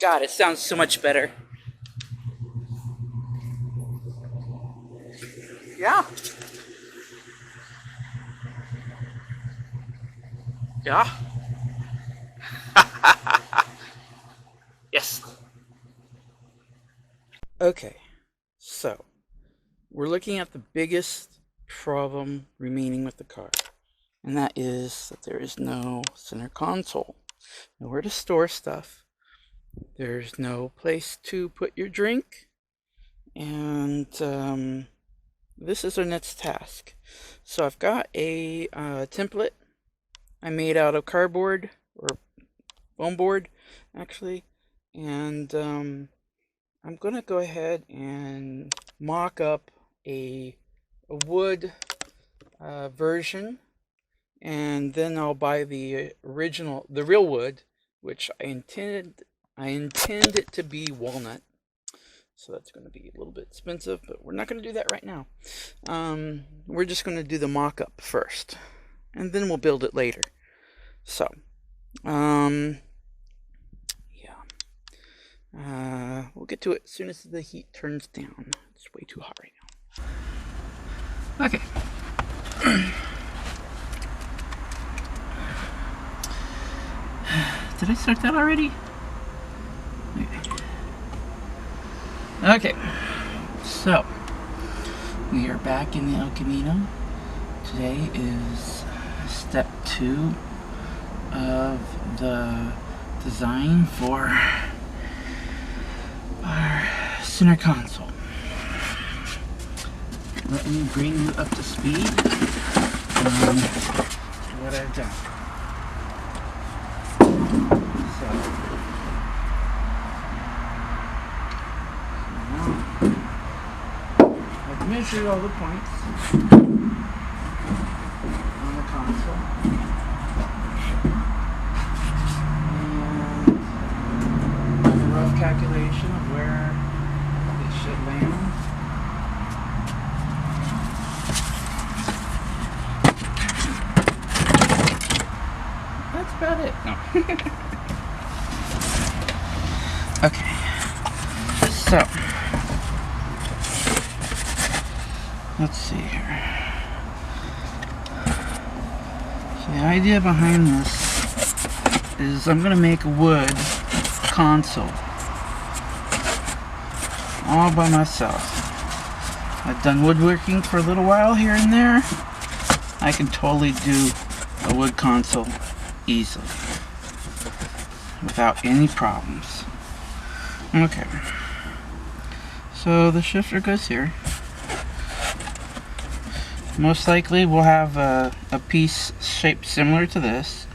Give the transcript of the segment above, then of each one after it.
God, it sounds so much better. Yeah. Yeah. Yes. Okay, so we're looking at the biggest problem remaining with the car, and that is that there is no center console, nowhere to store stuff. There's no place to put your drink, and this is our next task. So I've got a template I made out of cardboard or foam board, actually, and I'm gonna go ahead and mock up a wood version, and then I'll buy the real wood, which I intend it to be walnut. So that's going to be a little bit expensive, but we're not going to do that right now. We're just going to do the mock-up first, and then we'll build it later. So, yeah. We'll get to it as soon as the heat turns down. It's way too hot right now. Okay. Did I start that already? Okay, so we are back in the El Camino. Today is step 2 of the design for our center console. Let me bring you up to speed on what I've done. I've measured all the points on the console, and a rough calculation of where it should land. That's about it. No. Okay, so let's see here. So the idea behind this is I'm going to make a wood console all by myself. I've done woodworking for a little while here and there. I can totally do a wood console easily without any problems. Okay, so the shifter goes here. Most likely we'll have a piece shaped similar to this,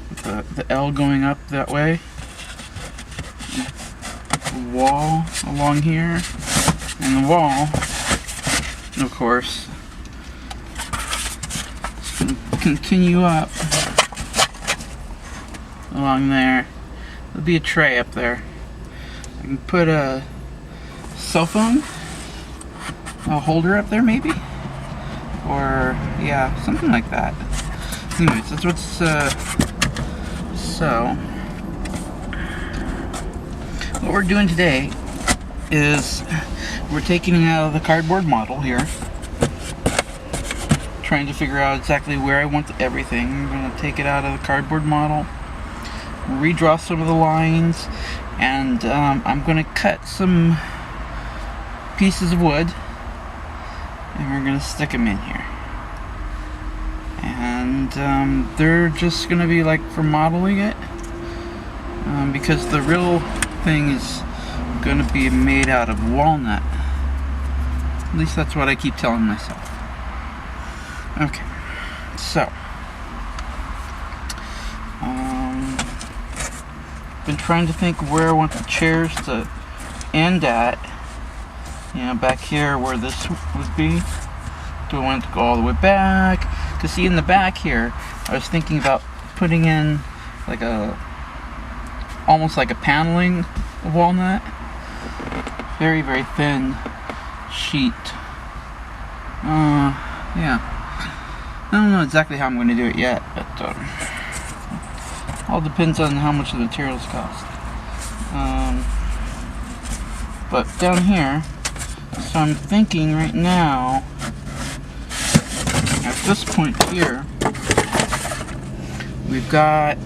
with the L going up that way, a wall along here, and the wall, of course, is going to continue up along there. There'll be a tray up there. I can put a cell phone, a holder up there maybe, or yeah, something like that. Anyways, that's what's so what we're doing today is we're taking it out of the cardboard model here, trying to figure out exactly where I want everything. I'm going to take it out of the cardboard model, redraw some of the lines, and I'm going to cut some pieces of wood, and we're going to stick them in here. And they're just going to be like for modeling it, because the real thing is going to be made out of walnut. At least that's what I keep telling myself. Okay, so been trying to think where I want the chairs to end at. You know, back here where this would be. Do I want it to go all the way back? Because see, in the back here, I was thinking about putting in like almost like a paneling of walnut. Very, very thin sheet. Yeah. I don't know exactly how I'm going to do it yet, but all depends on how much the materials cost. But down here, so I'm thinking right now, at this point here, we've got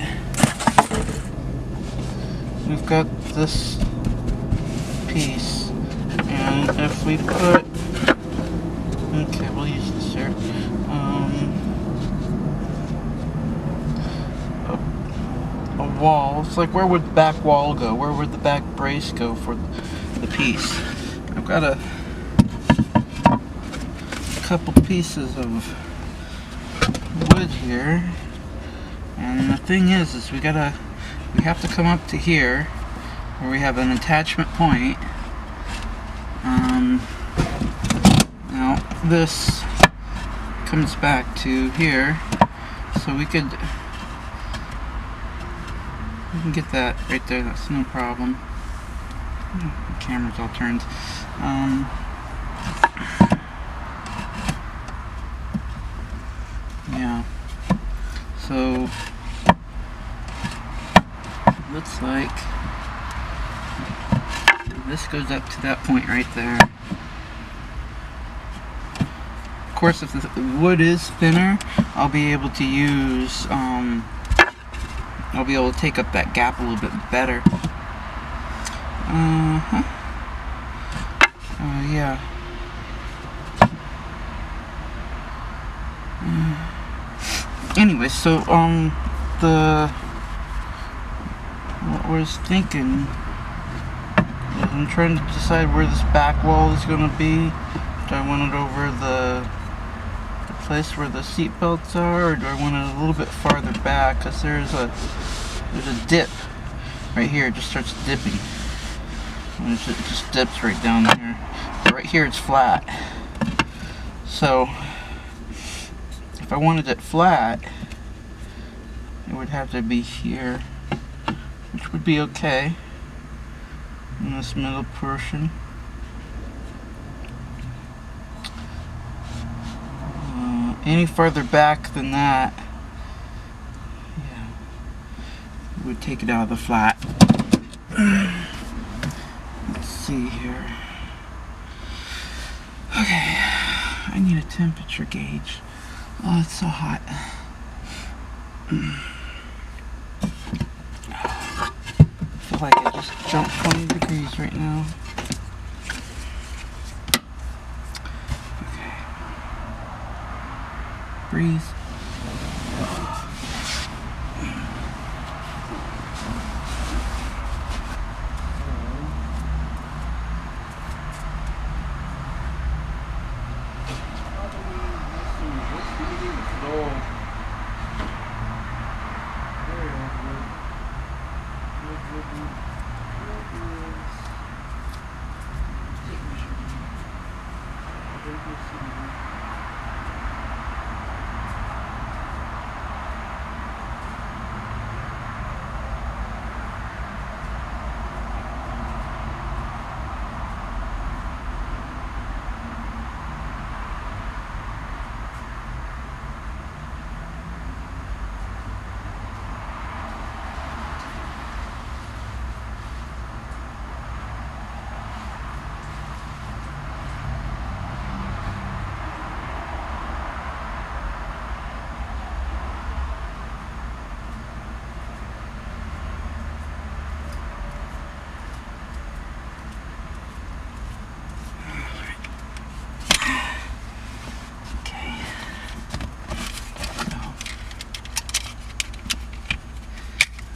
this piece, and if we put, okay, we'll use this here, a wall. It's like, where would the back wall go? Where would the back brace go for the piece? I've got a couple pieces of wood here, and the thing is we have to come up to here where we have an attachment point. Now this comes back to here, so we can get that right there. That's no problem. The camera's all turned. Yeah. So looks like this goes up to that point right there. Of course, if the wood is thinner, I'll be able to use I'll be able to take up that gap a little bit better. Yeah. Anyway, so what I was thinking is I'm trying to decide where this back wall is going to be. Do I want it over the place where the seat belts are, or do I want it a little bit farther back? Because there's a dip right here. It just starts dipping. And it just dips right down there. But right here it's flat. So if I wanted it flat, it would have to be here, which would be okay in this middle portion. Any further back than that, yeah, would take it out of the flat. Let's see here. Okay, I need a temperature gauge. Oh, it's so hot. I feel like I just jumped 20 degrees right now. Okay. Breathe.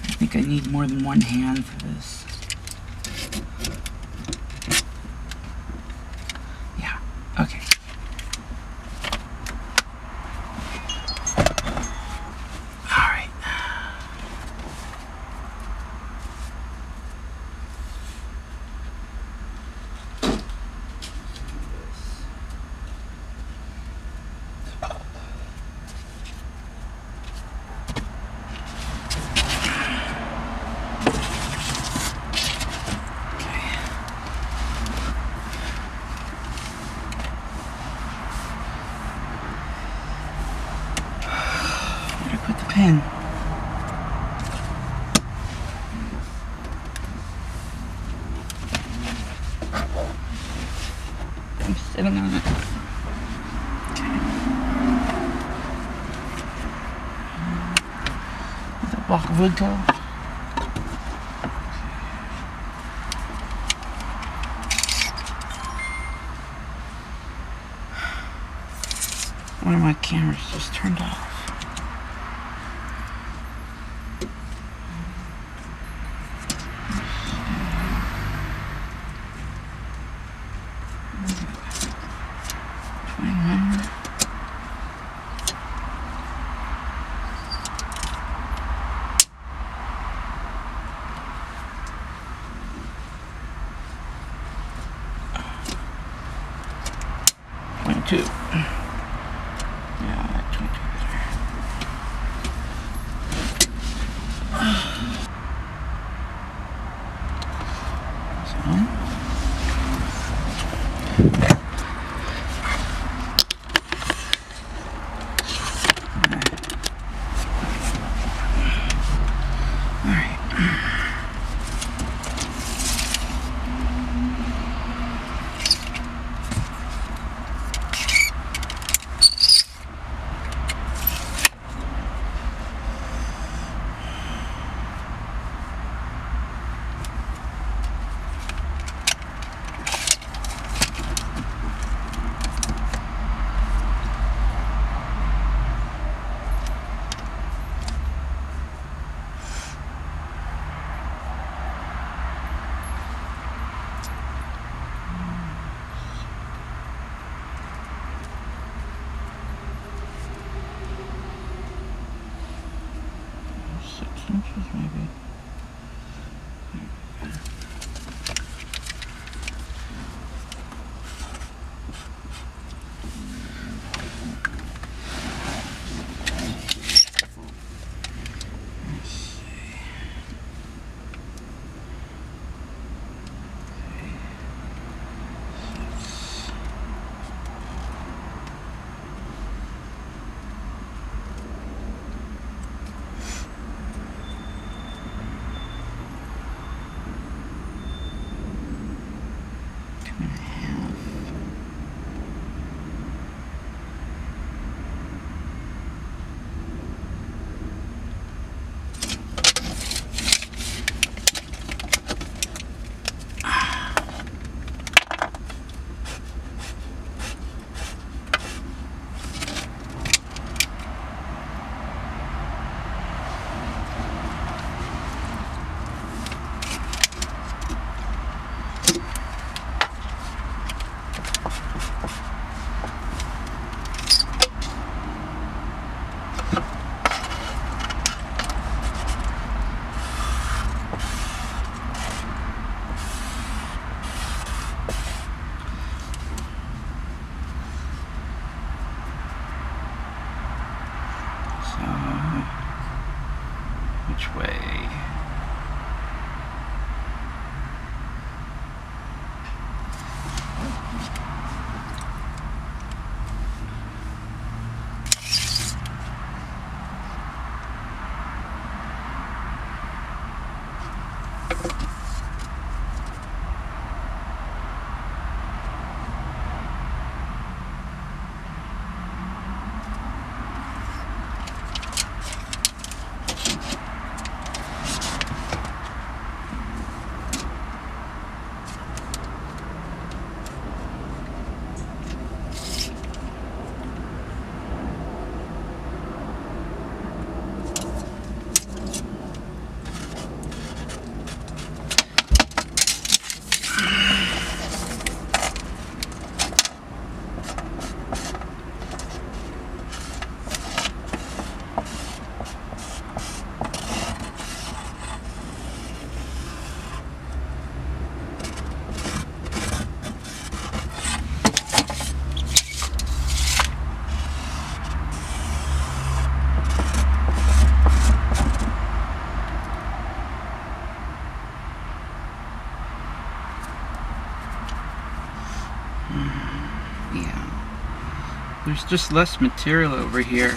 I think I need more than one hand for this. Yeah, okay. All right. Put the pen. I'm sitting on it. Okay. Let that block of wood go. One of my cameras just turned off. Two. Yeah, that 22 inches maybe. Which way? Yeah. There's just less material over here.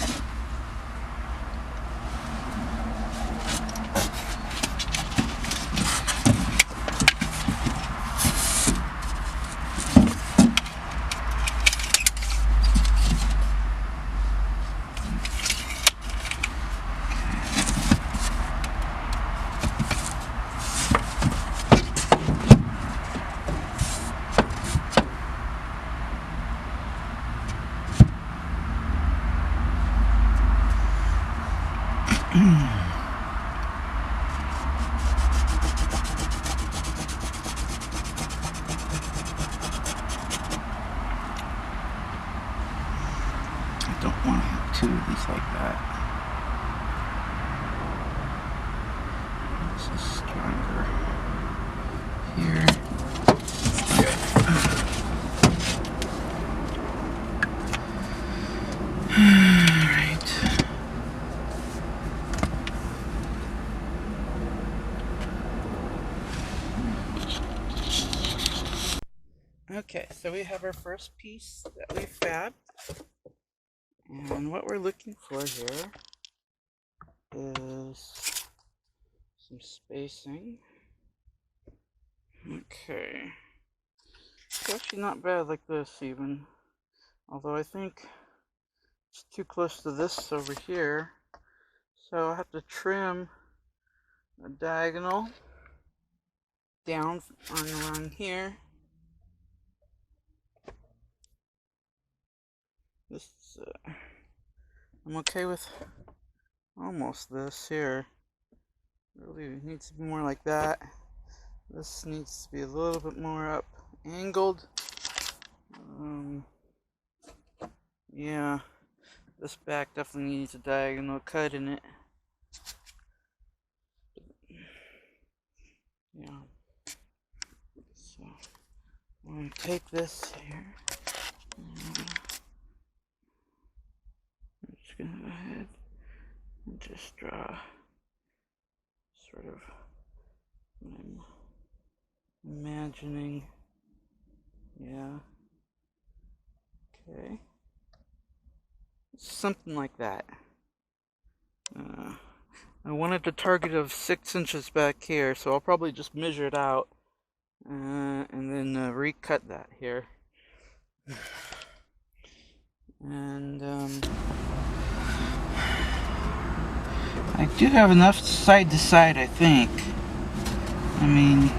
I don't want to have two of these like that. This is stronger here. Okay, so we have our first piece that we fabbed, and what we're looking for here is some spacing. Okay, it's actually not bad like this even, although I think it's too close to this over here, so I'll have to trim a diagonal down on around here. This I'm okay with almost this here. Really needs to be more like that. This needs to be a little bit more up angled. Yeah, this back definitely needs a diagonal cut in it. Yeah. So I'm going to take this here. I'm just going to go ahead and just draw sort of what I'm imagining. Yeah. Okay. Something like that. I wanted a target of 6 inches back here, so I'll probably just measure it out and then recut that here. And I do have enough side to side, I think. I mean,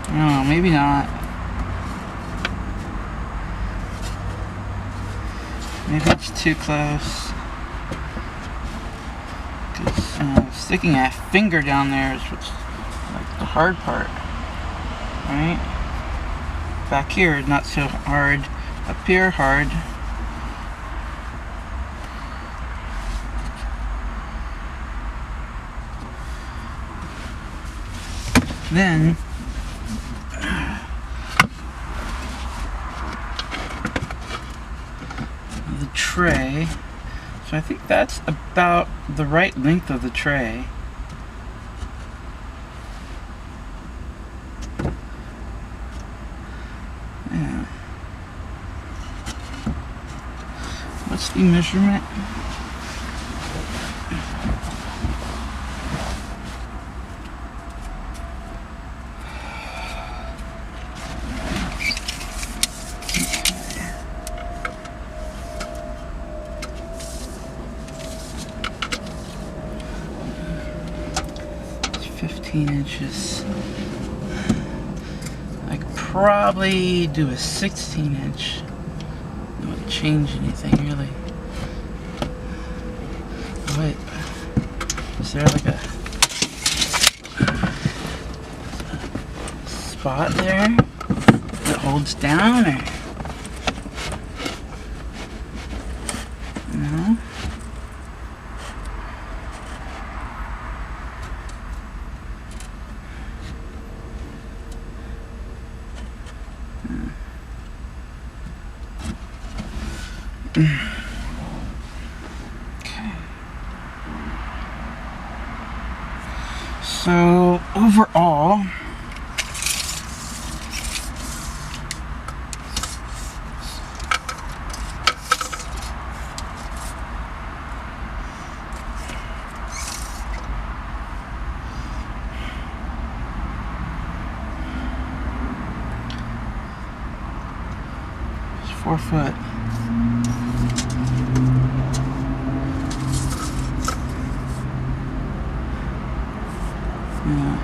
I don't know, maybe not. Maybe it's too close. Because sticking a finger down there is what's like the hard part, right? Back here, not so hard. Up here, hard. Then the tray. So I think that's about the right length of the tray. Yeah. What's the measurement? It's 15 inches. I could probably do a 16 inch. It wouldn't change anything really. Wait, is there like a spot there that holds down, or no? Okay. So overall, it's 4 foot. Yeah.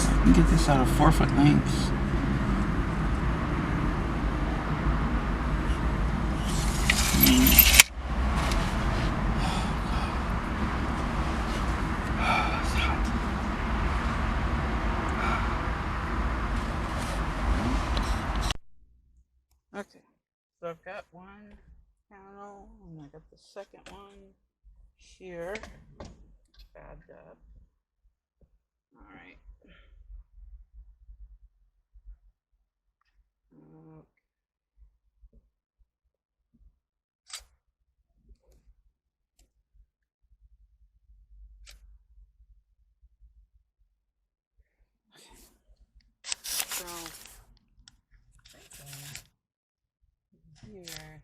I can get this out of 4 foot lengths. Okay, so I've got one panel, and I got the second one here. Bagged up. All right. So here,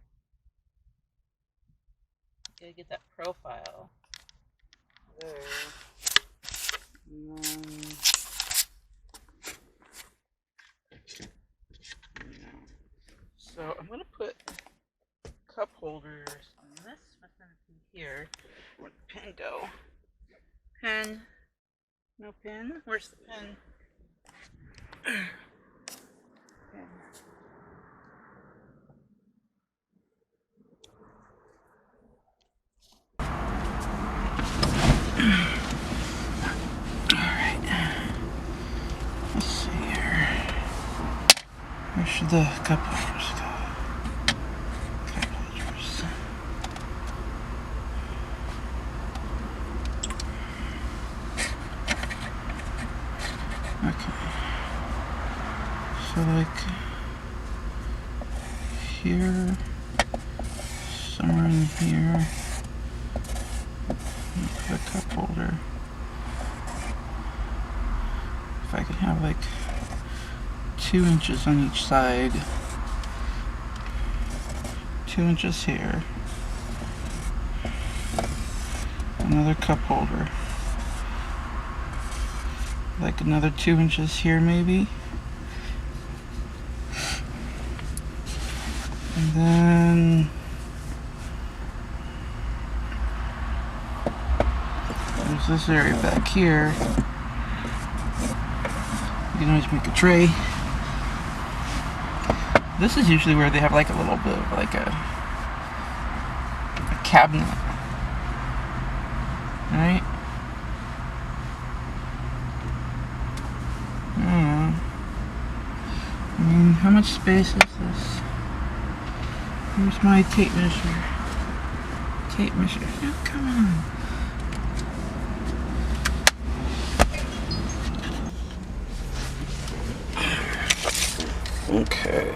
gotta get that profile there, and then so I'm gonna put cup holders on this vicinity here. Where'd the pin go? Pin? No pin? Where's the pin? Pin. Where should the cup holders go? Cup holders. Okay. So like here, somewhere in here, put a cup holder. If I could have like 2 inches on each side, 2 inches here, another cup holder, like another 2 inches here maybe, and then there's this area back here. You can always make a tray. This is usually where they have like a little bit of like a cabinet, right? I mean, how much space is this? Here's my tape measure. Tape measure. Oh, come on. Okay.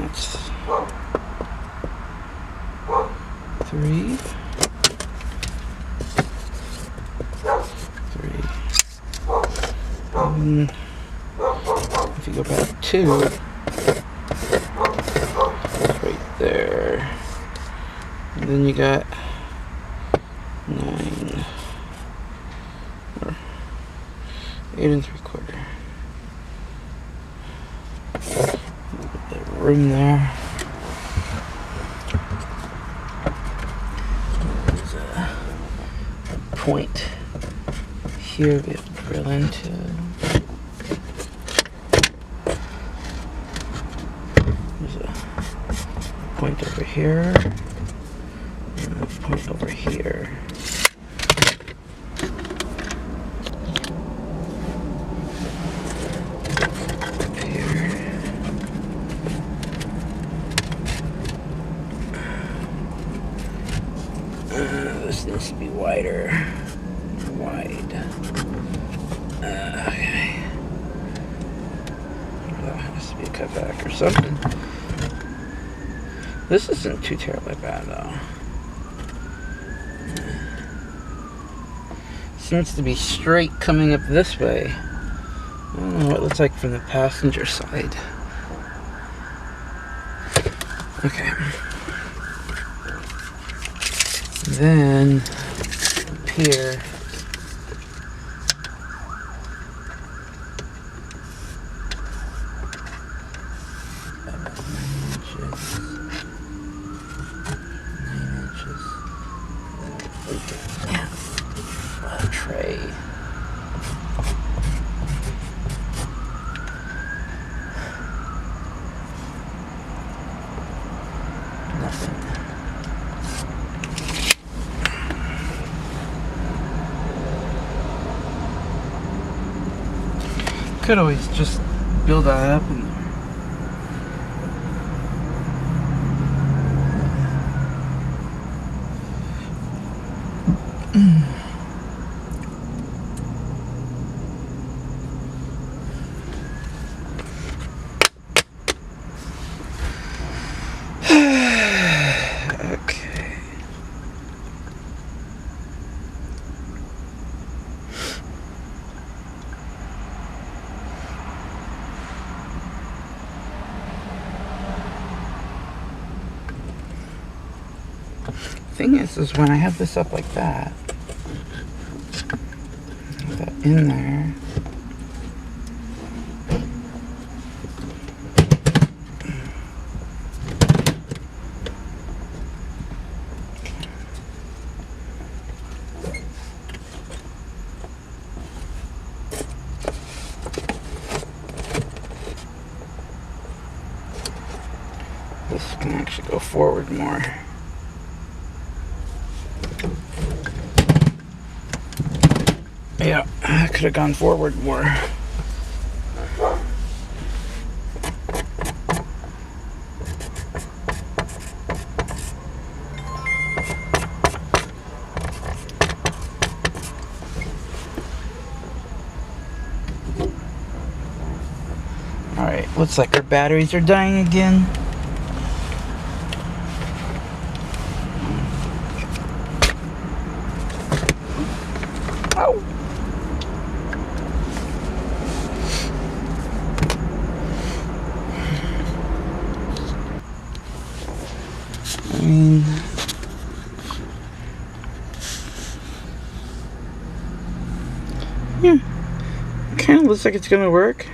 That's 3. 3. If you go back 2, it's right there. And then you got 9 or 8 3/4. Room there. There's a point here we have to drill into. There's a point over here and a point over here. This needs to be wider. Wide. Okay. That has to be a cutback or something. This isn't too terribly bad though. Seems to be straight coming up this way. I don't know what it looks like from the passenger side. Okay. Then up here, about 9 inches. 9 inches. A tray. Could always just build that up in there. Thing is when I have this up like that, with that in there, this can actually go forward more. Yeah, I could have gone forward more. Alright, looks like our batteries are dying again. Oh! I mean, yeah, kind of looks like it's gonna work.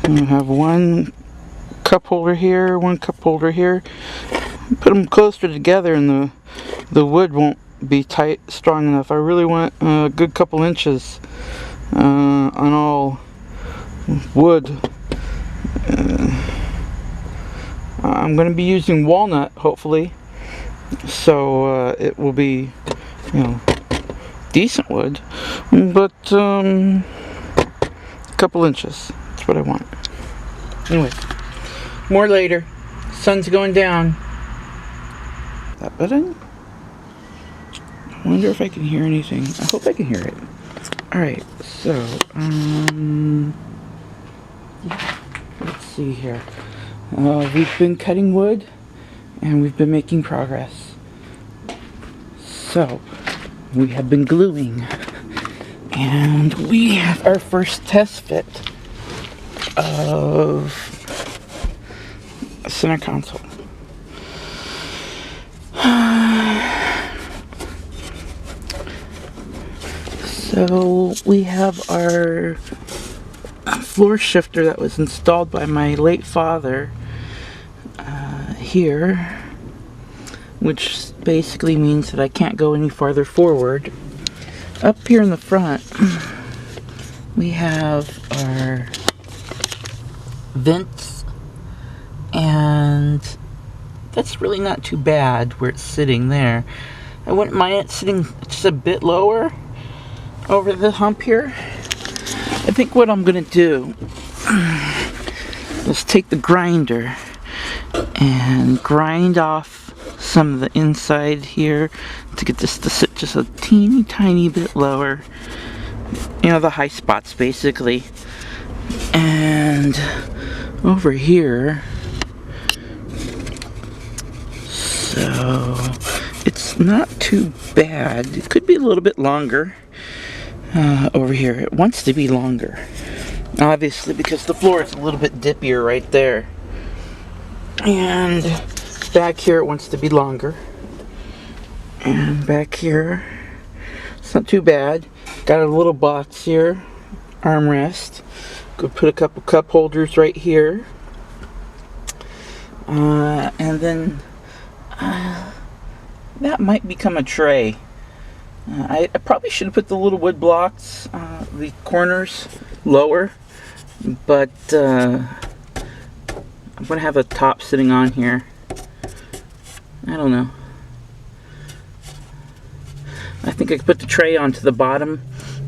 You have one cup holder here, one cup holder here. Put them closer together, and the wood won't be tight, strong enough. I really want a good couple inches on all wood. I'm going to be using walnut, hopefully, so it will be, you know, decent wood, but a couple inches. That's what I want. Anyway, more later. Sun's going down. That button? I wonder if I can hear anything. I hope I can hear it. Alright, so, let's see here. We've been cutting wood, and we've been making progress. So, we have been gluing, and we have our first test fit of a center console. So we have our floor shifter that was installed by my late father here, which basically means that I can't go any farther forward. Up here in the front, we have our vents, and that's really not too bad where it's sitting there. I wouldn't mind it sitting just a bit lower over the hump here. I think what I'm gonna do is take the grinder and grind off some of the inside here to get this to sit just a teeny tiny bit lower, you know, the high spots basically. And over here, so it's not too bad. It could be a little bit longer. Over here, it wants to be longer, obviously, because the floor is a little bit dippier right there, and back here it wants to be longer, and back here it's not too bad. Got a little box here, armrest. Could put a couple cup holders right here, and then that might become a tray. I probably should have put the little wood blocks, the corners, lower, but I'm going to have a top sitting on here. I don't know. I think I could put the tray onto the bottom,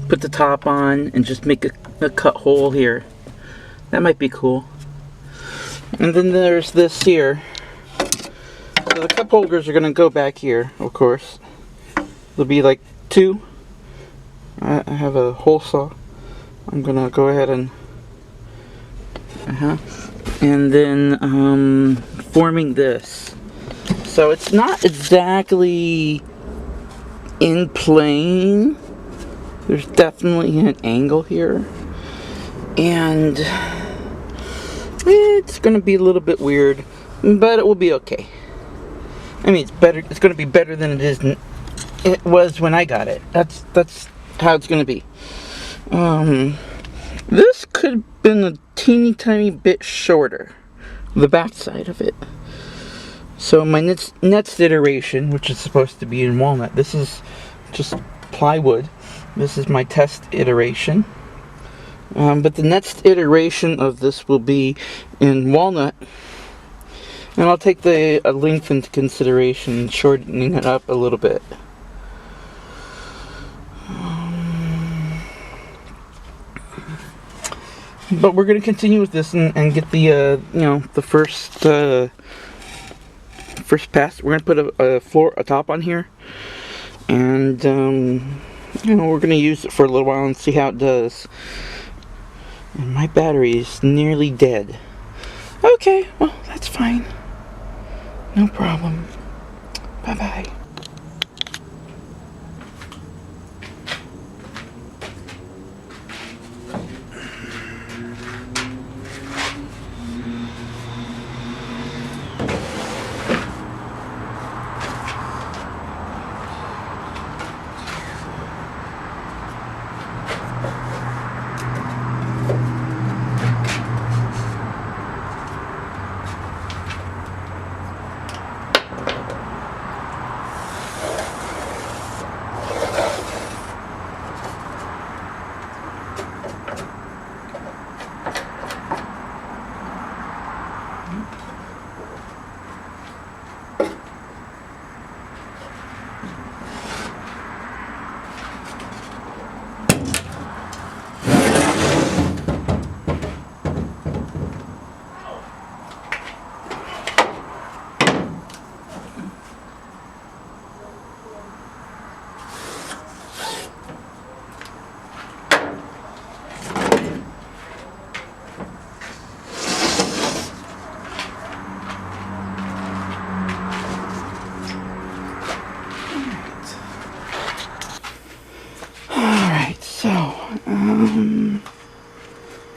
put the top on, and just make a cut hole here. That might be cool. And then there's this here. So the cup holders are going to go back here, of course. There'll be like 2. I have a hole saw. I'm going to go ahead and... And then forming this. So it's not exactly in plane. There's definitely an angle here. And it's going to be a little bit weird, but it will be okay. I mean, it's better. It's going to be better than it was when I got it. That's how it's going to be. This could have been a teeny tiny bit shorter, the back side of it. So my next iteration, which is supposed to be in walnut, this is just plywood. This is my test iteration. But the next iteration of this will be in walnut. And I'll take the length into consideration, shortening it up a little bit. But we're going to continue with this and get the, the first pass. We're going to put a top on here. And, we're going to use it for a little while and see how it does. And my battery is nearly dead. Okay, well, that's fine. No problem. Bye-bye.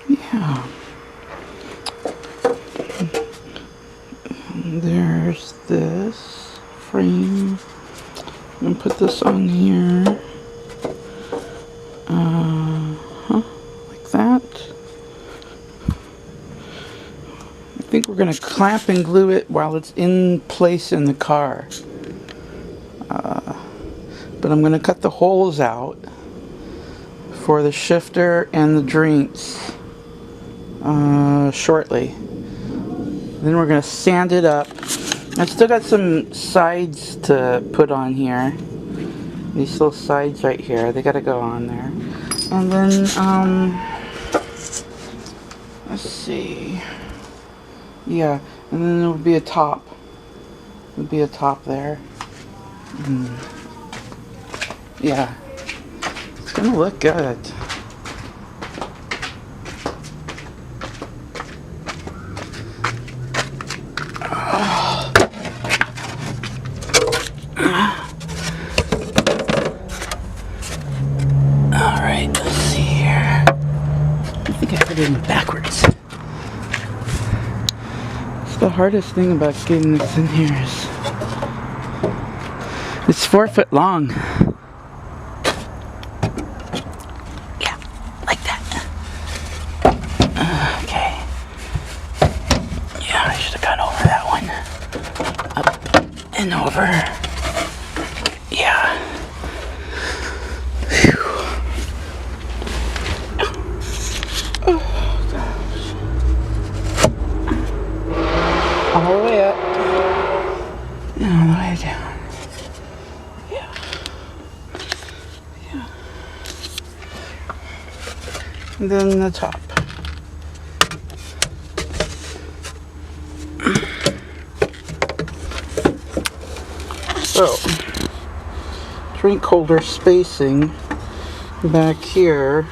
Yeah. There's this frame. I'm gonna put this on here. Like that. I think we're gonna clamp and glue it while it's in place in the car. But I'm gonna cut the holes out for the shifter and the drinks shortly. Then we're gonna sand it up. I've still got some sides to put on here. These little sides right here, they gotta go on there. And then, let's see. Yeah, and then there would be a top. Would be a top there. Yeah, it's gonna look good. Alright, let's see here. I think I put it in backwards. It's the hardest thing about getting this in here is it's 4 foot long. Yeah, like that. Okay. Yeah, I should have gone over that one. Up and over. Yeah. Whew. Oh, gosh. All the way up. And all the way down. Yeah. and then the top. So, drink holder spacing back here.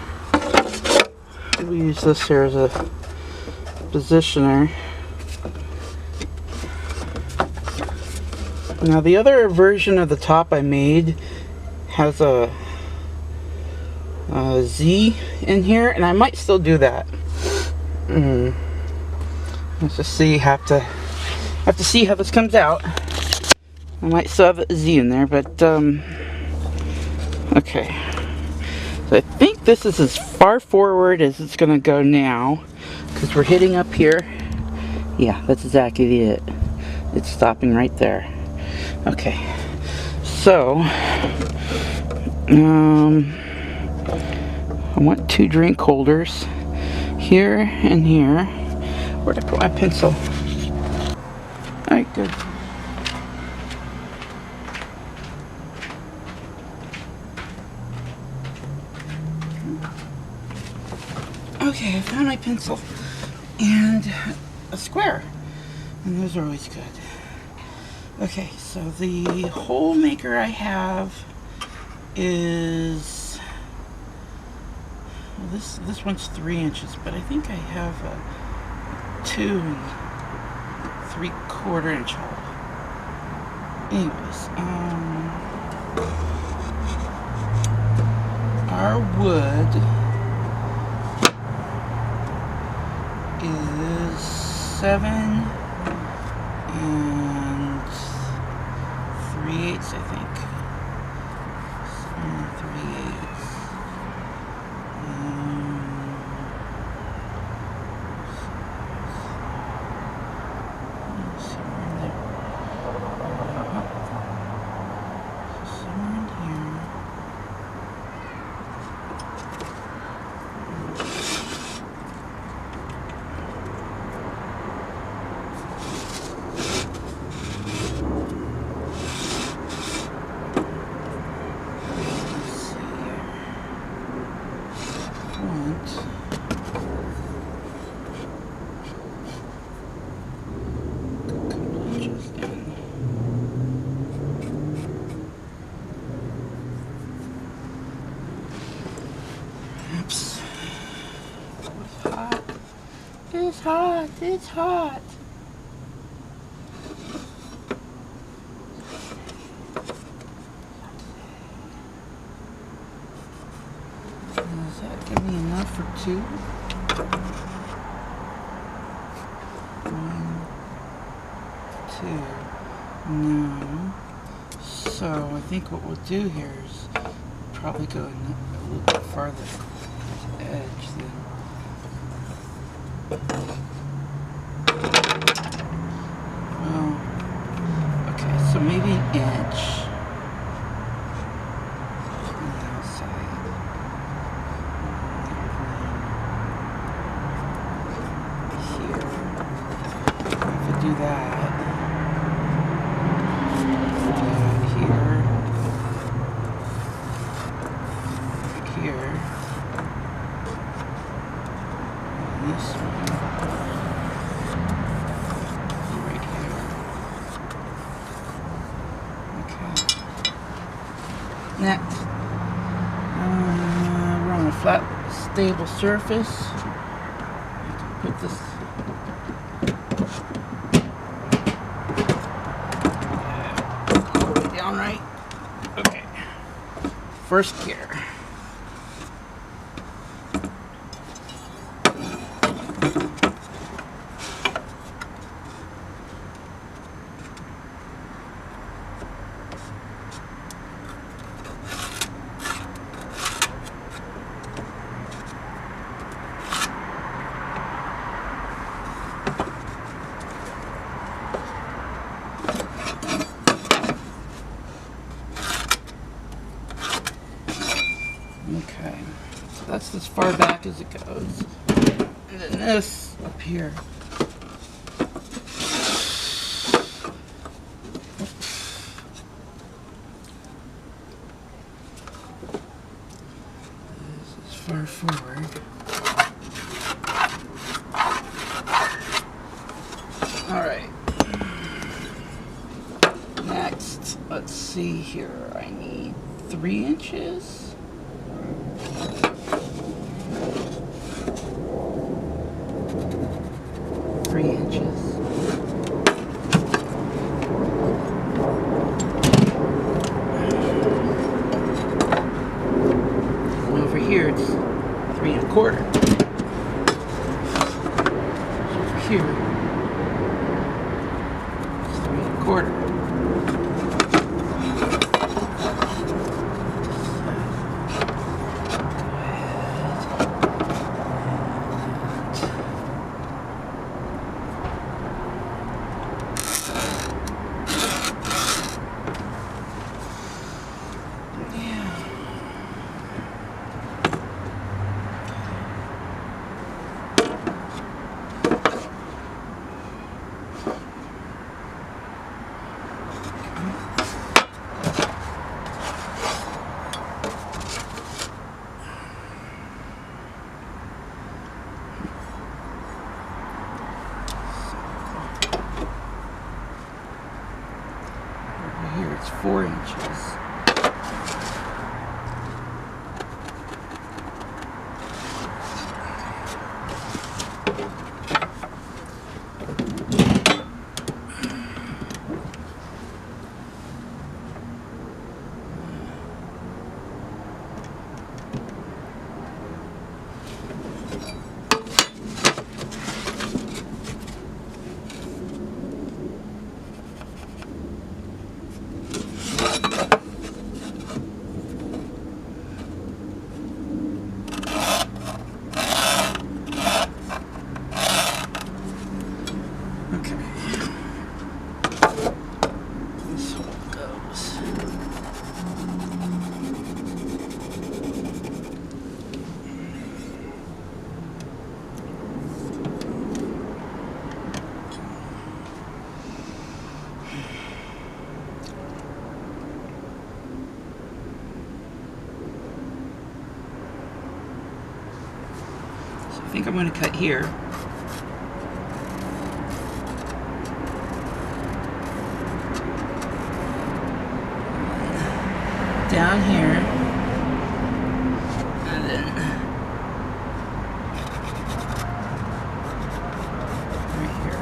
We use this here as a positioner. Now the other version of the top I made has a Z in here, and I might still do that. Let's just see. Have to see how this comes out. I might still have a Z in there, but okay. So I think this is as far forward as it's gonna go now, because we're hitting up here. Yeah, that's exactly it. It's stopping right there. Okay. So I want 2 drink holders here and here. Where'd I put my pencil? Alright, good. Okay, I found my pencil and a square, and those are always good. Okay, so the hole maker I have is, well, this one's 3 inches, but I think I have a 2 3/4 inch hole. Anyways, our wood is 7 3/8, I think. 7 3/8. Somewhere in there. Somewhere in here. Oops. It's hot. It's hot. It's hot. Does that give me enough for 2? 1, 2. No. So I think what we'll do here is probably go a little bit farther to the edge then. Well, okay, so maybe an inch on the outside. Here. If I do that. Here, and this one, right here. Okay. Next, we're on a flat, stable surface. Put this. Down right. Okay. First gear. Okay, so that's as far back as it goes. And then this up here. This is far forward. see here. I need 3 inches. And over here it's 3 1/4. Over here it's 3 1/4. Here it's 4 inches. I think I'm going to cut here. Down here. And then right here.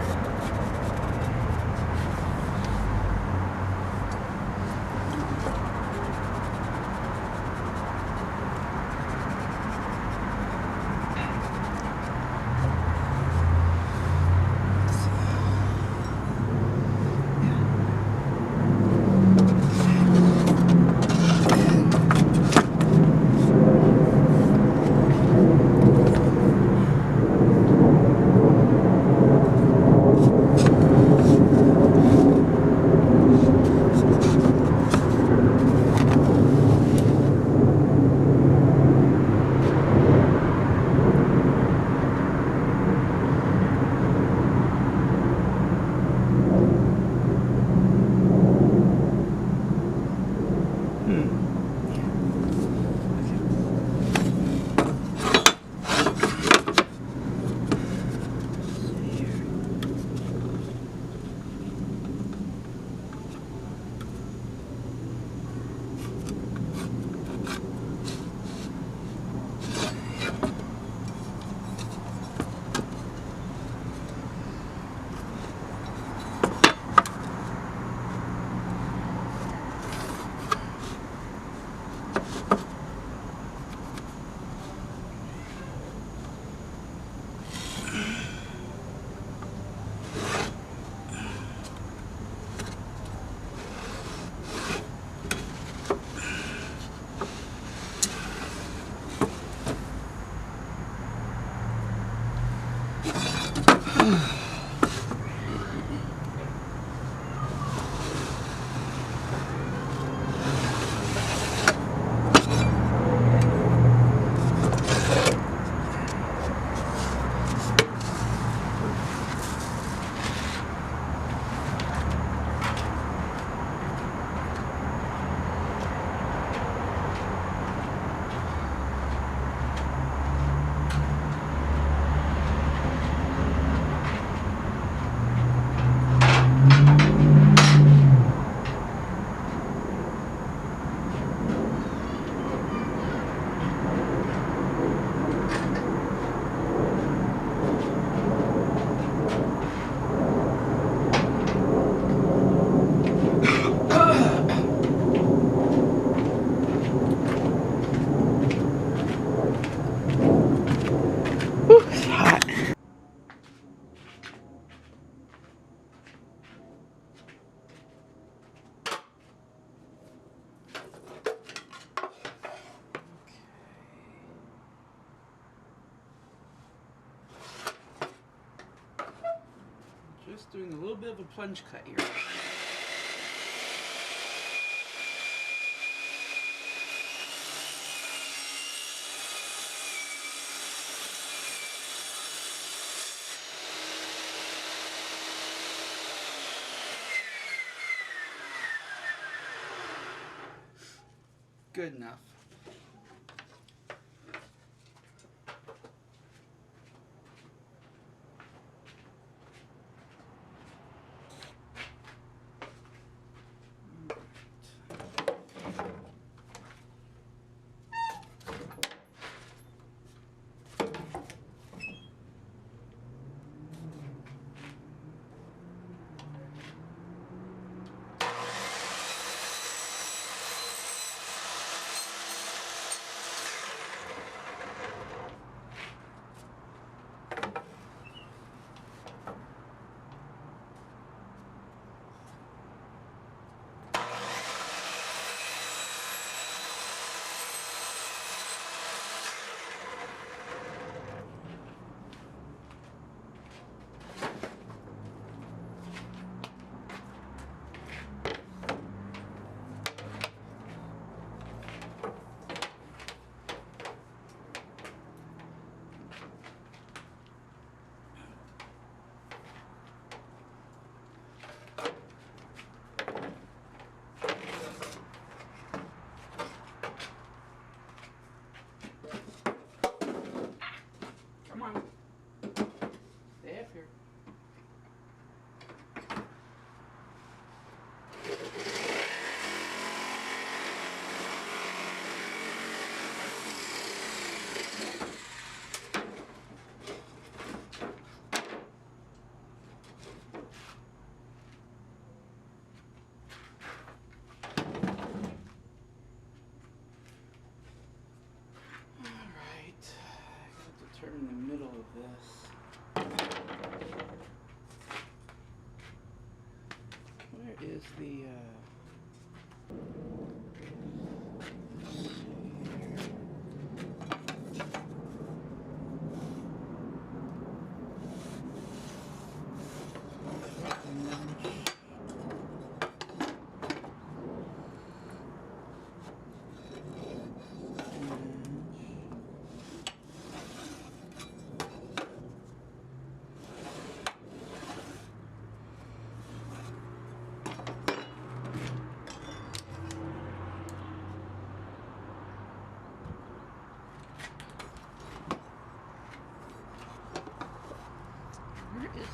bit of a plunge cut here. Good enough. In the middle of this. Where is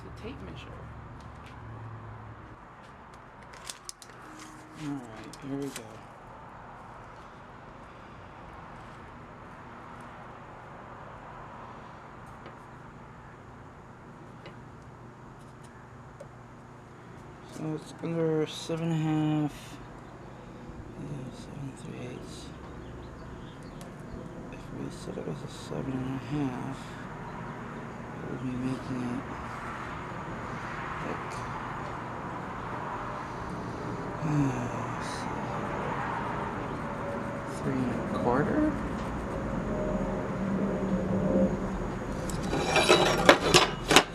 the tape measure? Alright, here we go. So it's under 7.5. 7 3/8. If we set it as a 7.5, it would be making it like 3 1/4.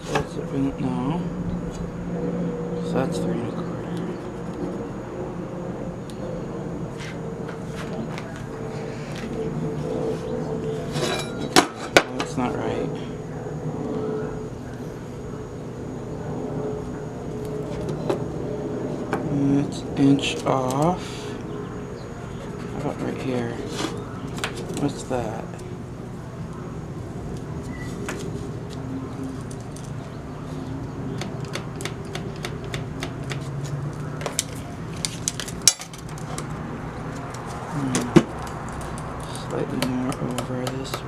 So that's it. No. So that's 3 1/4. That's not right. It's inch off. How about right here? What's that? Slightly more over this way.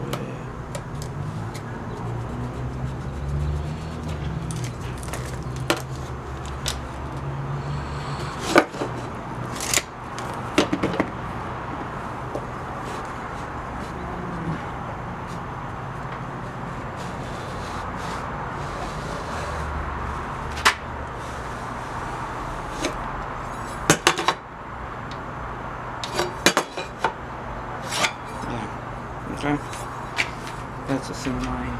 Okay, that's the same line.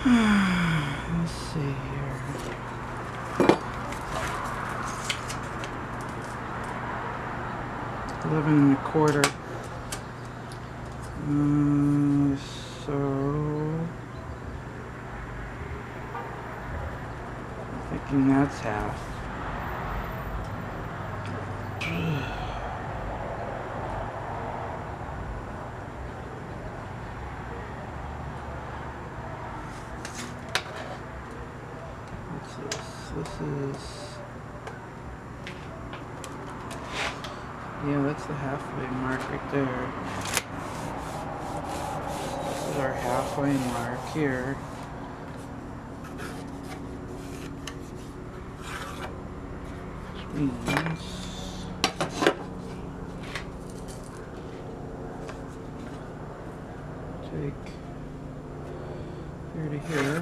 Let's see here. 11 1/4. So I'm thinking that's half. What's this? This is... yeah, that's the halfway mark right there. This is our halfway mark here. Which means take here to here.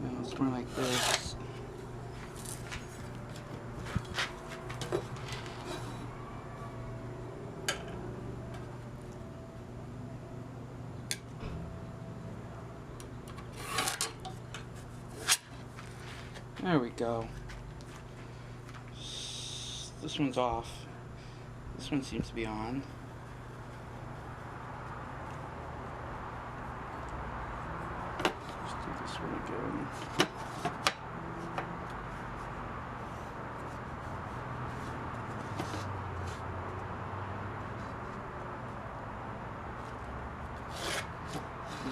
No, it's more like this. There we go. This one's off. This one seems to be on. Let's do this one again.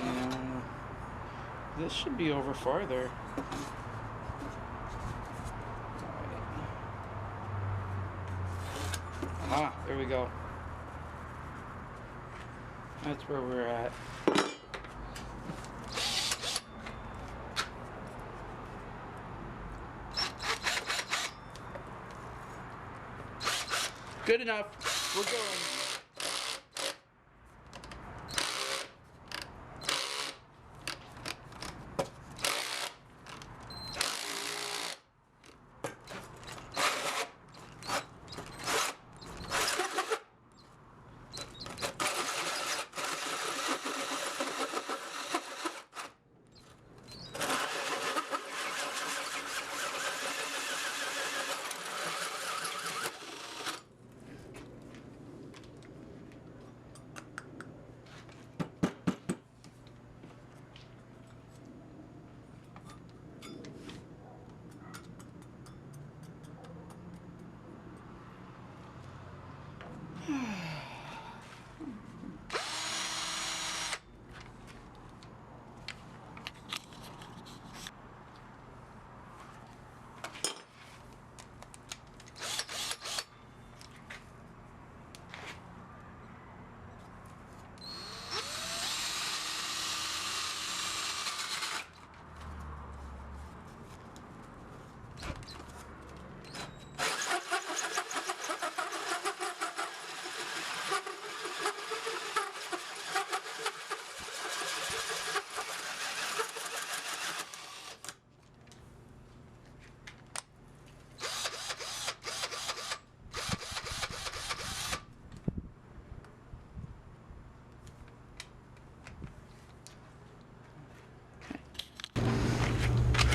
Yeah, this should be over farther. Ah, there we go. That's where we're at. Good enough. We're going.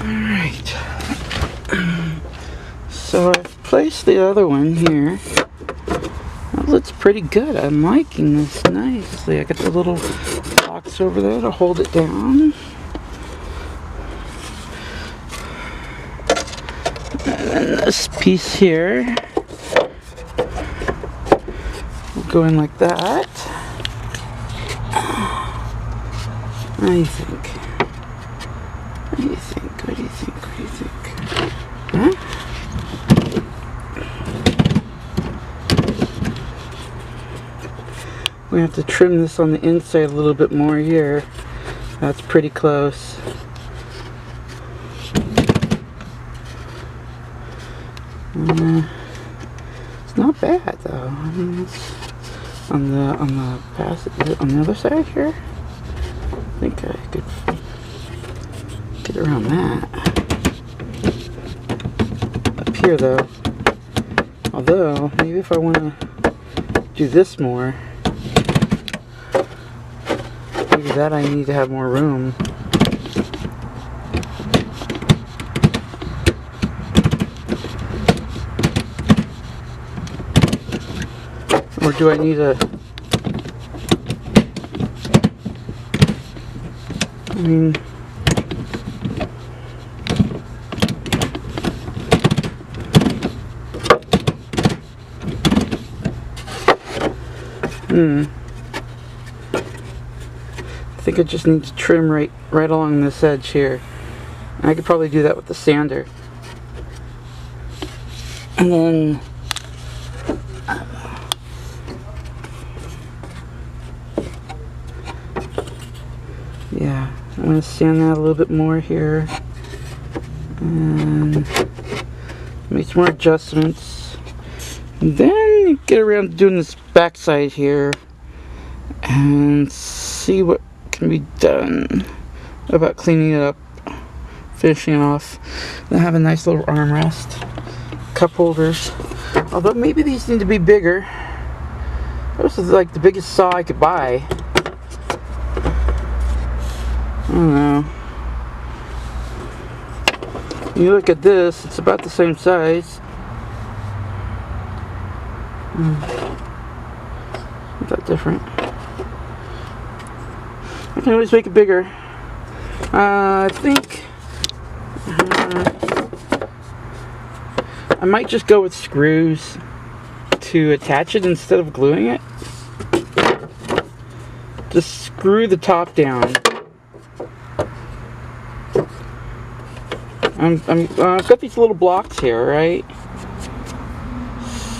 Alright, so I've placed the other one here. That looks pretty good. I'm liking this nicely. I got the little box over there to hold it down. And then this piece here will go in like that. What do you think? What do you think? What do you think? What do you think? Huh? We have to trim this on the inside a little bit more here. That's pretty close. It's not bad though. I mean, it's on the other side here. think I could get around that. Up here though, although maybe if I want to do this more, maybe that I need to have more room. Or do I need a... I mean... I think I just need to trim right along this edge here. And I could probably do that with the sander. And then... yeah, I'm going to sand that a little bit more here. And make some more adjustments. And then get around to doing this backside here. And see what can be done about cleaning it up, finishing it off. Then have a nice little armrest, cup holders. Although maybe these need to be bigger. This is like the biggest saw I could buy. I don't know. You look at this, it's about the same size. Not that different. I can always make it bigger. I think I might just go with screws to attach it instead of gluing it. Just screw the top down. I've got these little blocks here, right?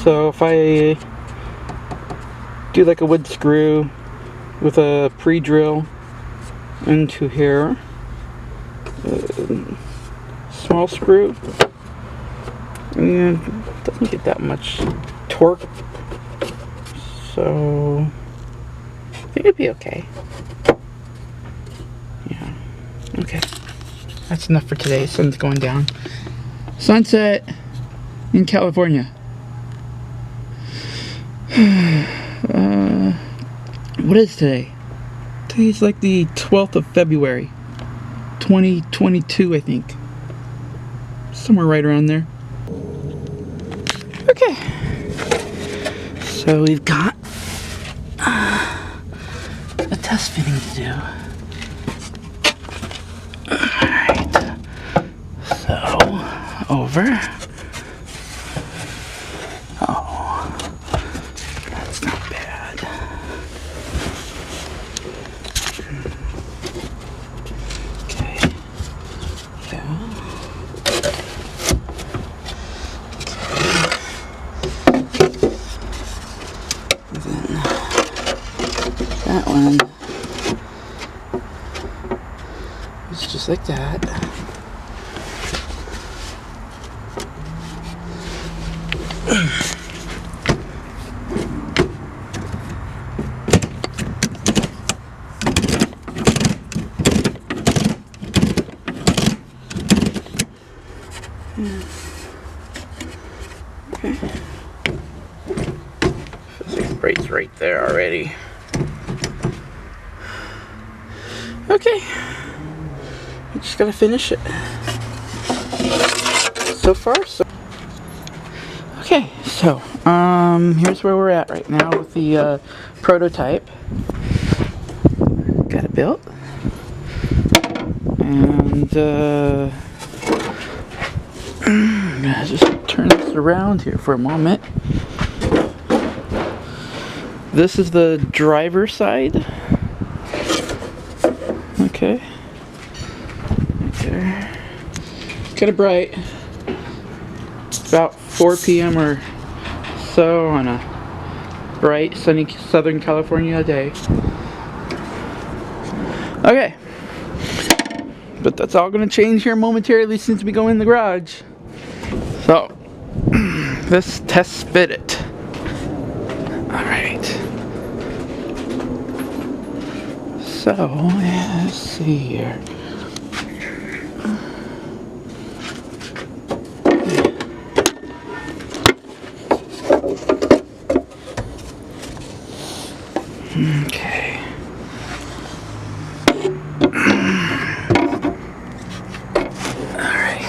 So if I do like a wood screw with a pre-drill into here, small screw, and it doesn't get that much torque, so I think it'd be okay. Yeah, okay. That's enough for today. Sun's going down. Sunset in California. What is today? Today's like the 12th of February, 2022, I think. Somewhere right around there. Okay. So we've got a test fitting to do. Alright. So, over. Oh, that's not bad. Okay. Yeah. Then that one is just like that. Okay. Feels like the braid's right there already. Okay. I just gotta finish it. So far, so. Okay, so here's where we're at right now with the prototype. Got it built, and I'm gonna just turn this around here for a moment. This is the driver side. Okay. Right there. Kind of bright. It's about 4 p.m. or so on a bright, sunny Southern California day. Okay. But that's all going to change here momentarily since we go in the garage. So, let's test fit it. Alright. So, let's see here. Okay. Alright.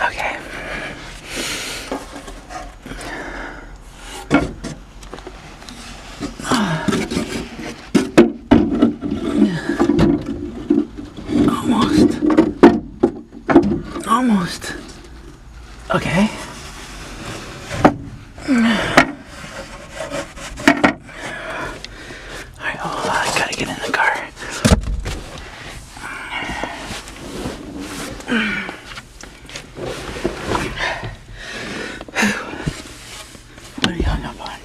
Okay. Almost. Okay. Alright, I gotta get in the car. What are you hung up on?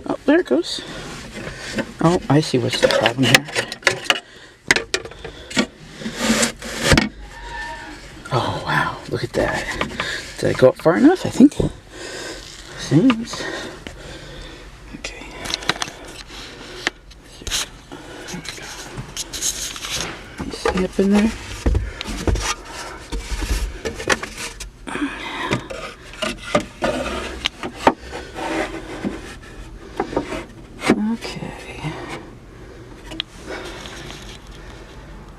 Oh, there it goes. Oh, I see what's the problem here. Oh, wow. Look at that. Did I go up far enough? I think. Seems. Okay. There we go. You see up in there? Okay.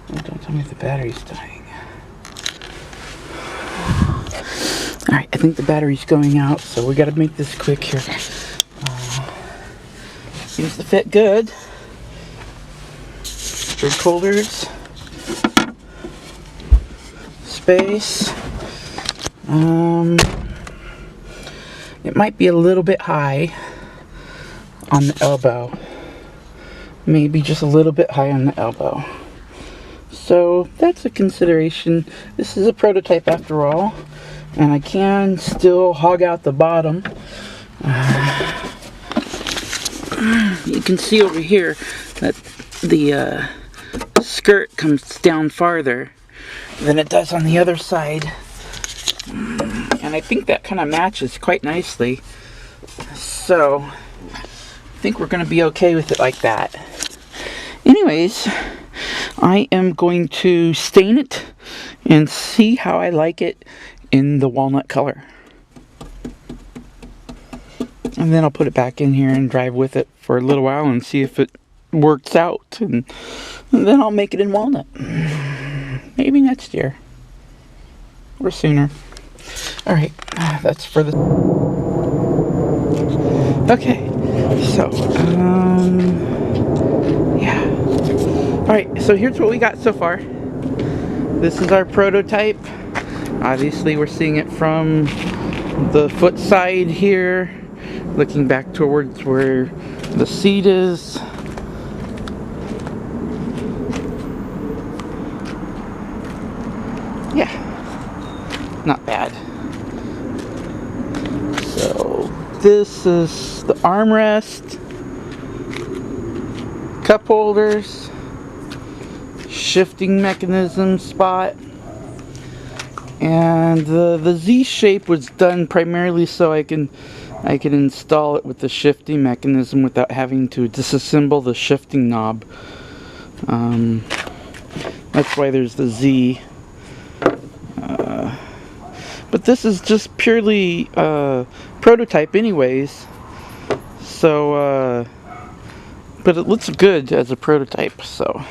Oh, don't tell me the battery's dying. Alright, I think the battery's going out, so we gotta make this quick here. Seems to fit good. Drink holders. Space. It might be a little bit high on the elbow. Maybe just a little bit high on the elbow. So that's a consideration. This is a prototype after all. And I can still hog out the bottom. You can see over here that the skirt comes down farther than it does on the other side. And I think that kind of matches quite nicely. So I think we're going to be okay with it like that. Anyways, I am going to stain it and see how I like it in the walnut color. And then I'll put it back in here and drive with it for a little while and see if it works out. And then I'll make it in walnut. Maybe next year. Or sooner. Alright, that's for the... Okay, so, yeah. Alright, so here's what we got so far. This is our prototype. Obviously we're seeing it from the foot side here, looking back towards where the seat is. Yeah, not bad. So this is the armrest, cup holders, shifting mechanism spot. And the Z shape was done primarily so I can install it with the shifting mechanism without having to disassemble the shifting knob. That's why there's the Z. But this is just purely prototype anyways. So, but it looks good as a prototype, so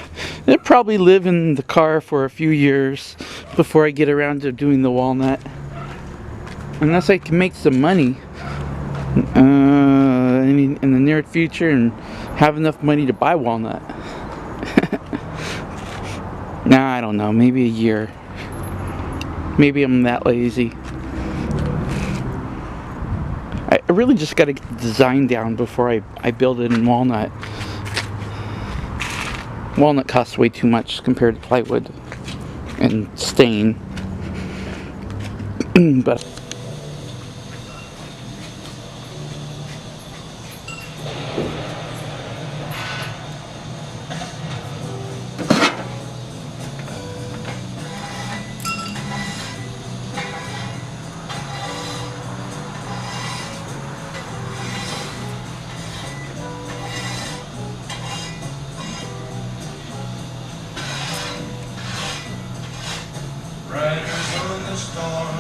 it'll probably live in the car for a few years before I get around to doing the walnut. Unless I can make some money in the near future and have enough money to buy walnut. Nah, I don't know, maybe a year. Maybe I'm that lazy. I really just got to get the design down before I build it in walnut. Walnut costs way too much compared to plywood and stain. But storm,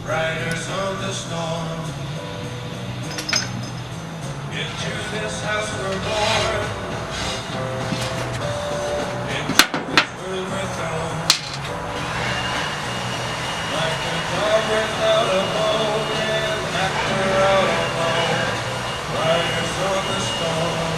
riders of the storm. Into this house we're born, into this world we're thrown, like a dog without a bone, and after out alone, riders of the storm.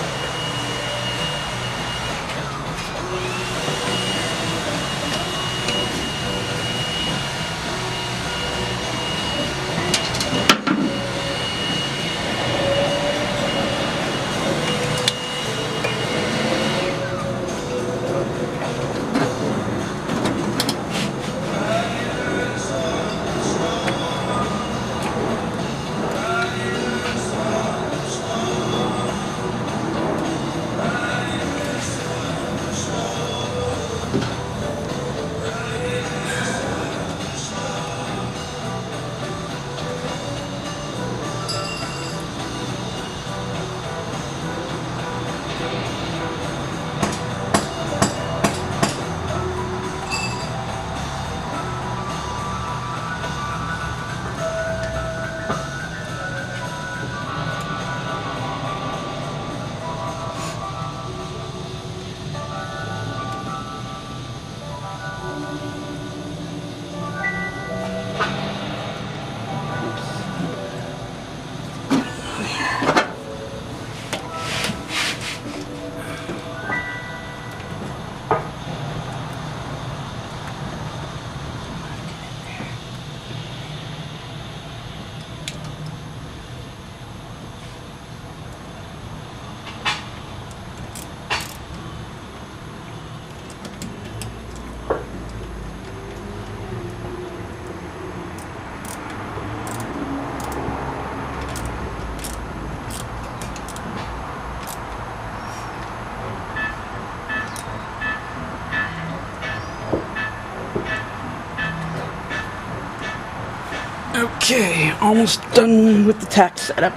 Okay, almost done with the Tach setup.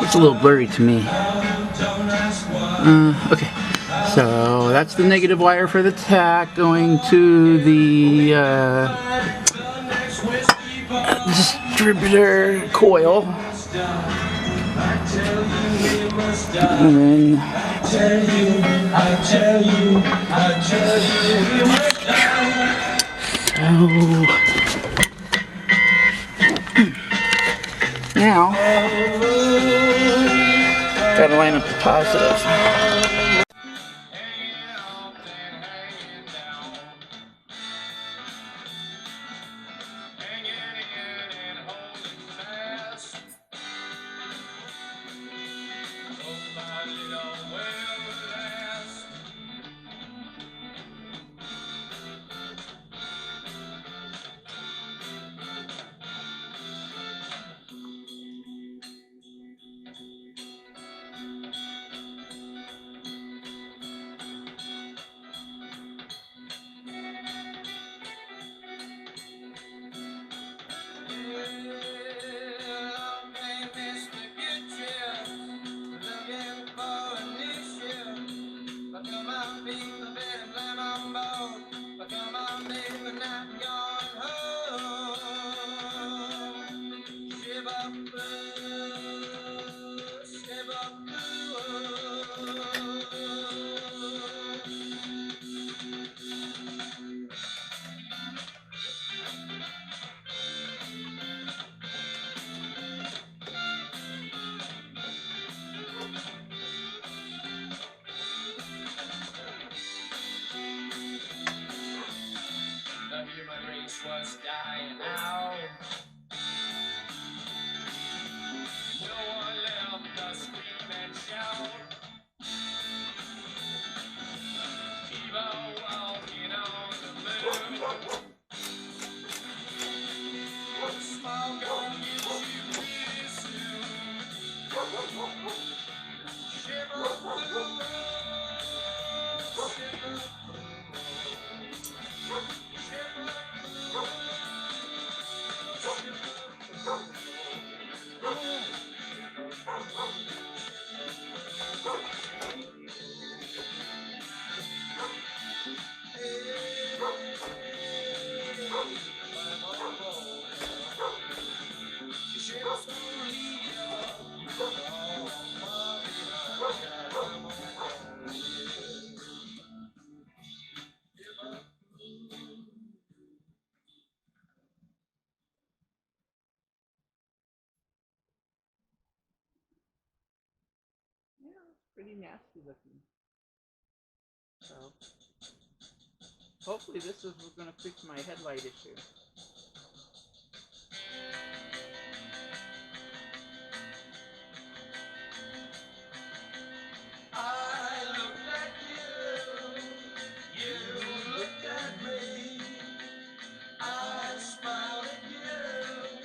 It's a little blurry to me. Okay, so that's the negative wire for the Tach going to the distributor coil, and then now gotta line up the positive. pretty nasty looking. So hopefully this is going to fix my headlight issue. I looked at you, you looked at me. I smiled at you,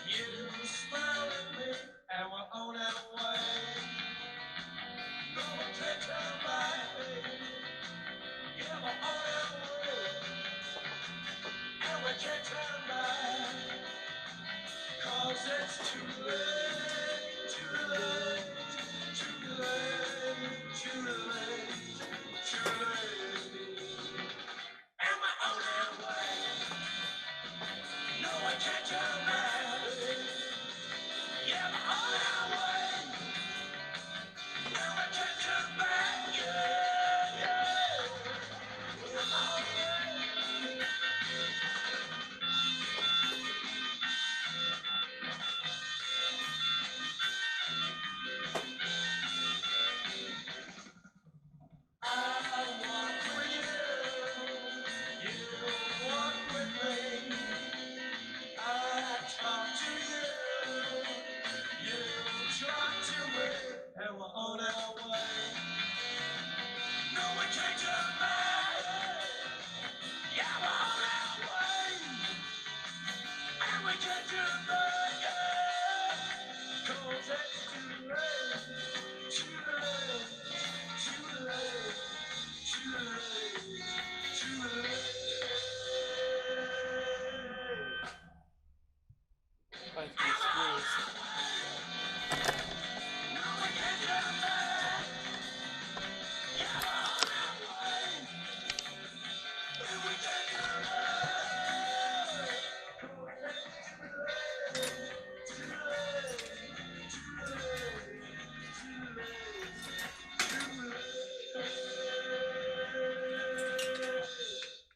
you smiled at me, and we're on our way. No one can turn back, baby. Yeah, we're on our way, and we can't turn back, 'cause it's too late, too late, too late, too late, too late. And we're on our way. No one can turn back. Yeah, we're on our way. No one can turn back. Yeah, yeah. We're on our way. I walk with you. You walk with me. I talk to you. You talk to me. And we're on our way. No one can turn back. Yeah, we're on our way. And we can't turn back. Yeah. 'Cause it's too late. Too late. Too late. Too late. Too late. By three screws. No one can turn back. Yeah, we're on our way. And we can't turn back. 'Cause it's too late. Too late. Too late. Too late. Too late.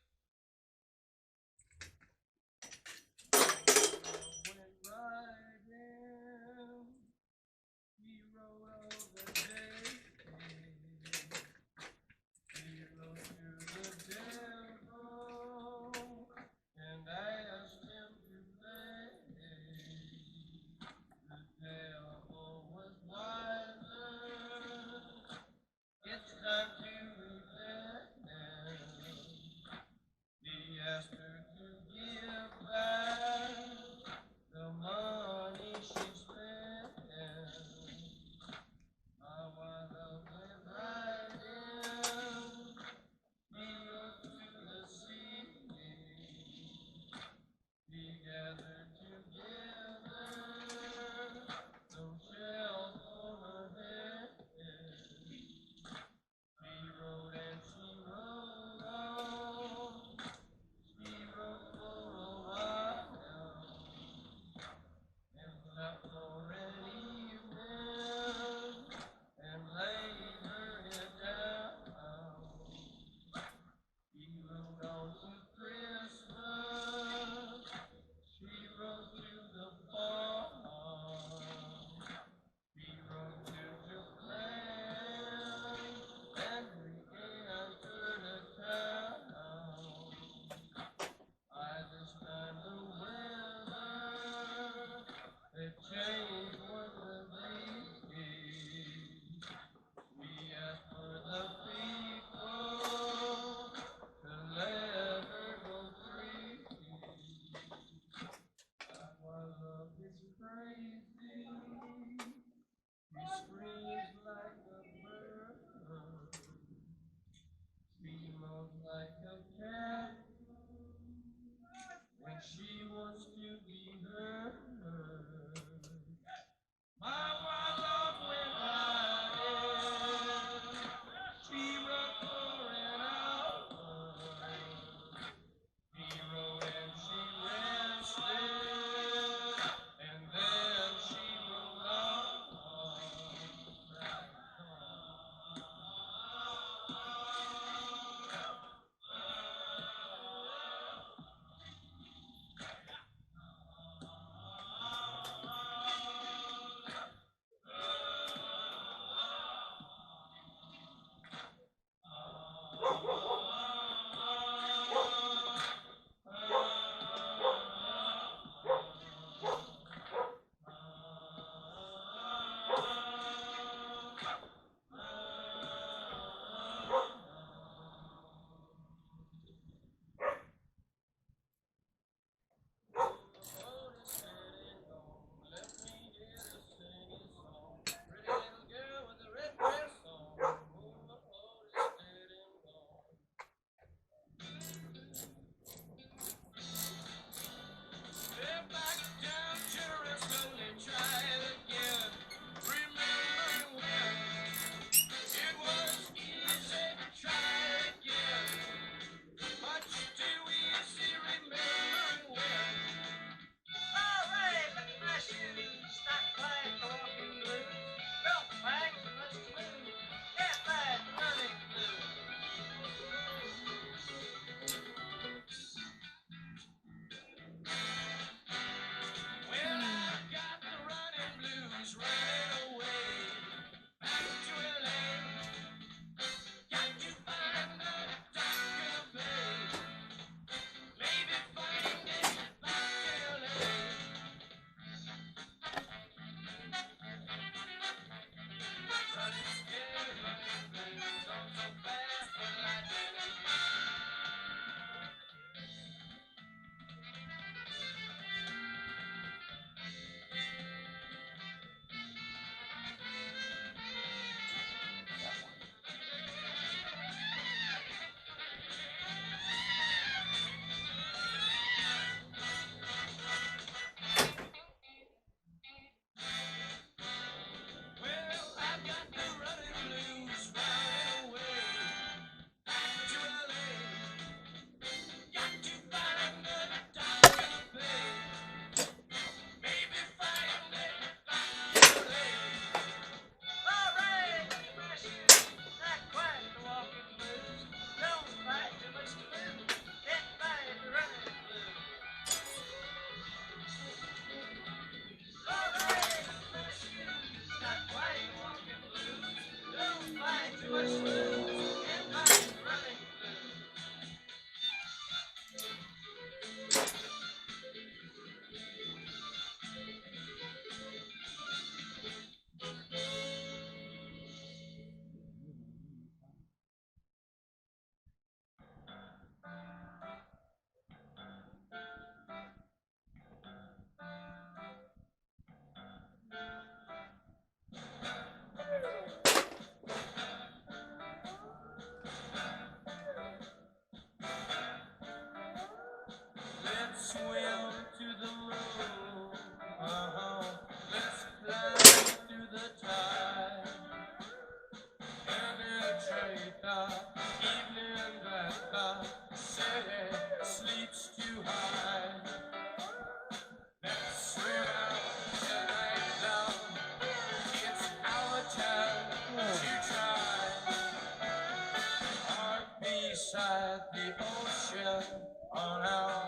swim to the moon. Let's fly through the tide. Penetrate the evening that the city sleeps too high. Let's swim out tonight, love. It's our time to try. Heart beside the ocean on our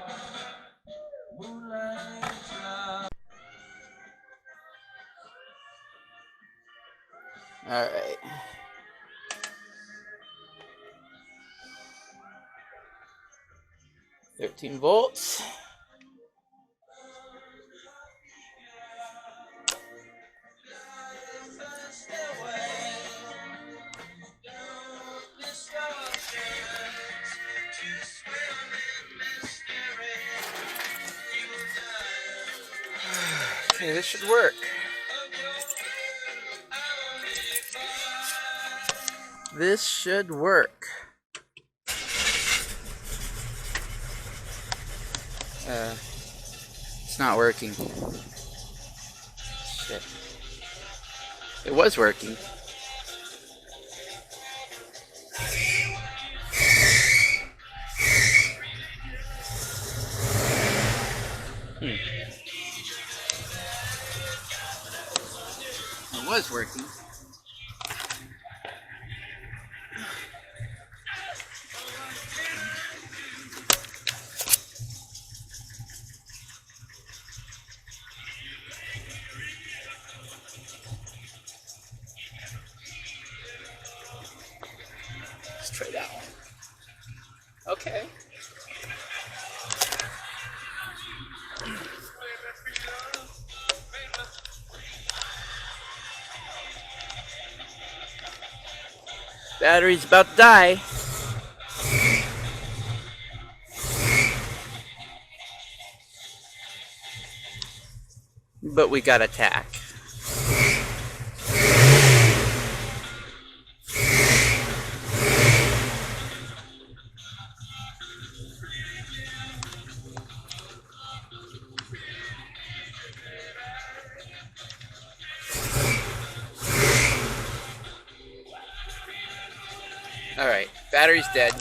moonlight drive. All right. $13 volts. Okay, this should work. This should work. It's not working. Shit. It was working. It was working. Let's try that one. Okay. Battery's about to die. But we got a Tach. Alright, battery's dead.